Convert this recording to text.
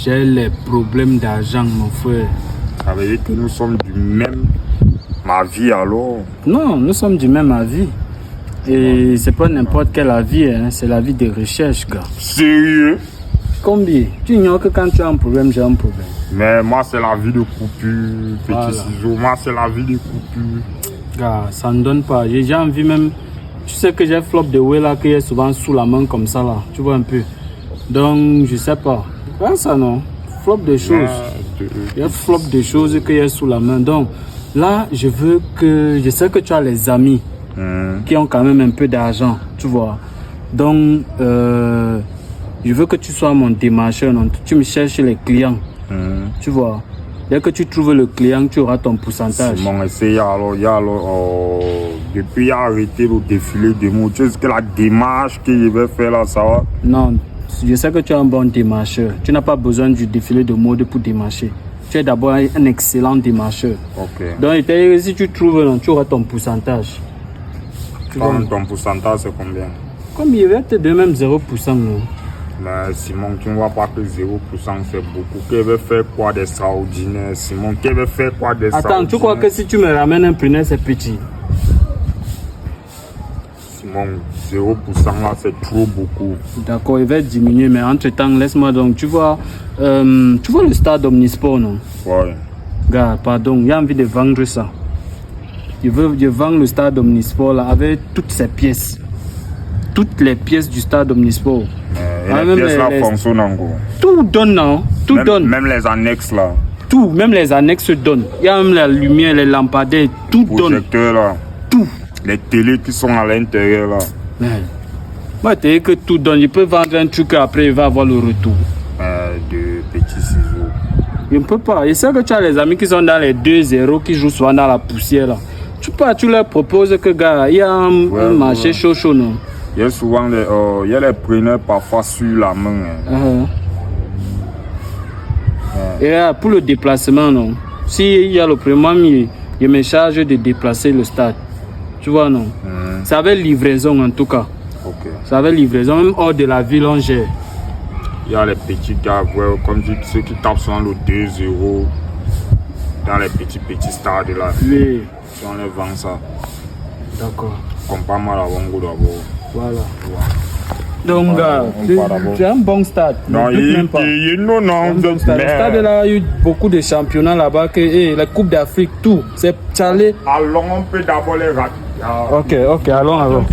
J'ai les problèmes d'argent, mon frère. Ça veut dire que nous sommes du même avis alors? Non, nous sommes du même avis. Et c'est pas n'importe quel avis, hein, c'est l'avis de recherche, gars. Sérieux? Combien? Tu ignores que quand tu as un problème, j'ai un problème. Mais moi, c'est la vie de coupure, petit Voilà. ciseau. Moi, c'est la vie de coupure. Gars, ça ne donne pas. J'ai envie même. Tu sais que j'ai flop de way là, qui est souvent sous la main comme ça là. Tu vois un peu. Donc, je sais pas. Ouais, ça non. Flop de choses. Il y a flop de choses qui est sous la main. Donc, là, je veux que. Je sais que tu as les amis qui ont quand même un peu d'argent. Tu vois. Donc, je veux que tu sois mon démarcheur. Non? Tu me cherches les clients. Tu vois. Dès que tu trouves le client, tu auras ton pourcentage. Simon, essaye alors, depuis il a arrêté le défilé des mots. Tu sais que la démarche qu'il va faire là, ça va? Non, je sais que tu es un bon démarcheur. Tu n'as pas besoin du défilé de mode pour démarcher. Tu es d'abord un excellent démarcheur. Ok. Donc, si tu trouves, non, tu auras ton pourcentage. Ton pourcentage, c'est combien? Comme il va te donner même 0%. Non? Mais Simon, tu ne vois pas que 0% c'est beaucoup. Qui veut faire quoi d'extraordinaire? Simon, qui veut faire quoi d'extraordinaire? Attends, tu crois que si tu me ramènes un preneur, c'est petit? Simon, 0% là, c'est trop beaucoup. D'accord, il va diminuer, mais entre-temps, laisse-moi donc. Tu vois le stade Omnisport, non? Ouais. Gars, pardon, j'ai envie de vendre ça. Je vends le stade Omnisport là, avec toutes ses pièces. Toutes les pièces du stade Omnisport. Les pièces là fonctionnent encore. Tout donne, non? Tout donne. Même les annexes là. Tout, même les annexes donnent. Il y a même la lumière, les lampadaires, tout donne. Projecteurs là. Tout. Les télés qui sont à l'intérieur là. Mais, moi, tu dis que tout donne. Je peux vendre un truc et après il va avoir le retour. De petits ciseaux. Je ne peux pas. Je sais que tu as les amis qui sont dans les 2-0, qui jouent souvent dans la poussière là. Tu leur proposes que, gars, il y a un marché chaud, non? Il y a souvent il y a les preneurs parfois sur la main. Et là, pour le déplacement, non? S'il y a le premier, je me charge de déplacer le stade. Tu vois, non? Ça avait livraison en tout cas. Ok. Ça avait livraison, même hors de la ville, on gère. Il y a les petits gars, comme ceux qui tapent sur le 2-0 dans les petits stades là. Oui. Si on les vend ça. D'accord. Compare mal à Bongo d'abord. Voilà. Donc, gars, c'est un bon stade. Non, non. Le stade là, il y a eu beaucoup de championnats là-bas, la Coupe d'Afrique, tout. C'est Tchalé. Allons, on peut d'abord les rater. Ok, allons.